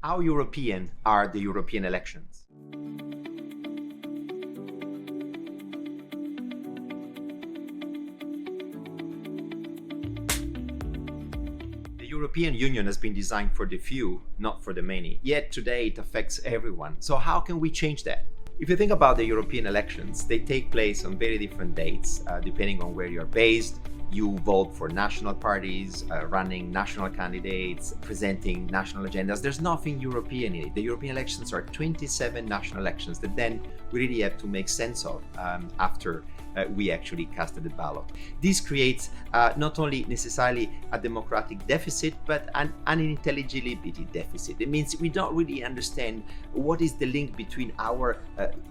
How European are the European elections? The European Union has been designed for the few, not for the many. Yet today it affects everyone. So how can we change that? If you think about the European elections, they take place on very different dates, depending on where you're based. You vote for national parties, running national candidates, presenting national agendas. There's nothing European in it. The European elections are 27 national elections that then we really have to make sense of after we actually casted the ballot. This creates not only necessarily a democratic deficit, but an intelligibility deficit. It means we don't really understand what is the link between our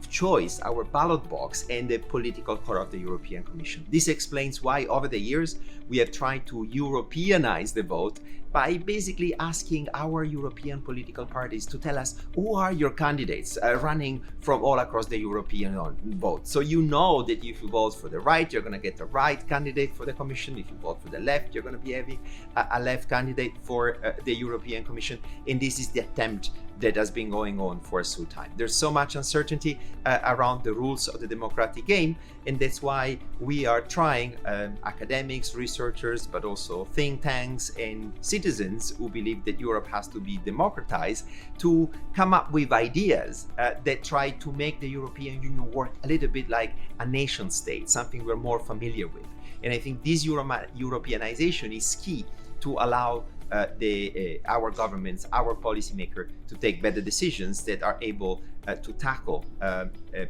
choice, our ballot box, and the political core of the European Commission. This explains why over the years we have tried to Europeanize the vote by basically asking our European political parties to tell us who are your candidates running from all across the European vote. So you know that if you vote for the right, you're going to get the right candidate for the Commission. If you vote for the left, you're going to be having a left candidate for the European Commission. And this is the attempt that has been going on for some time. There's so much uncertainty around the rules of the democratic game, and that's why we are trying, academics, researchers, but also think tanks and citizens who believe that Europe has to be democratized, to come up with ideas that try to make the European Union work a little bit like a nation state, something we're more familiar with. And I think this Europeanization is key to allow our governments, our policymakers to take better decisions that are able to tackle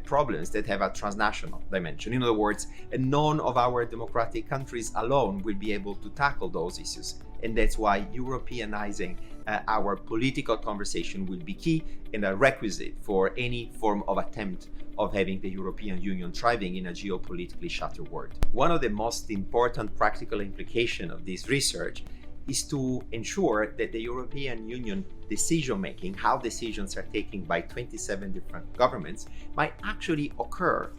problems that have a transnational dimension. In other words, none of our democratic countries alone will be able to tackle those issues. And that's why Europeanizing our political conversation will be key and a requisite for any form of attempt of having the European Union thriving in a geopolitically shattered world. One of the most important practical implications of this research is to ensure that the European Union decision-making, how decisions are taken by 27 different governments, might actually occur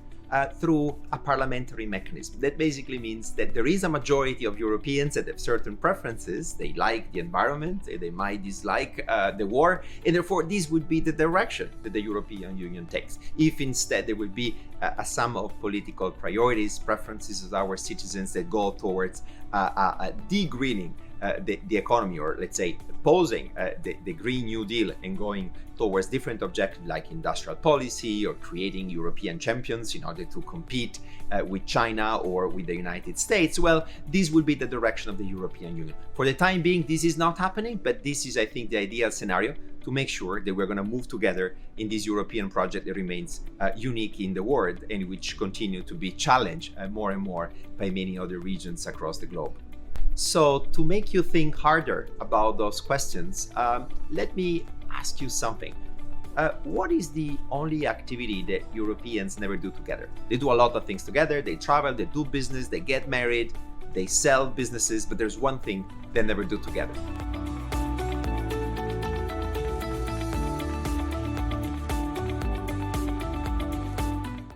through a parliamentary mechanism. That basically means that there is a majority of Europeans that have certain preferences. They like the environment, they might dislike the war, and therefore this would be the direction that the European Union takes. If instead there would be a sum of political priorities, preferences of our citizens that go towards de-greening the economy, or let's say opposing the Green New Deal and going towards different objectives like industrial policy or creating European champions in order to compete with China or with the United States, well, this will be the direction of the European Union. For the time being, this is not happening, but this is, I think, the ideal scenario to make sure that we're going to move together in this European project that remains unique in the world and which continue to be challenged more and more by many other regions across the globe. So to make you think harder about those questions, let me ask you something. What is the only activity that Europeans never do together? They do a lot of things together. They travel, they do business, they get married, they sell businesses, but there's one thing they never do together.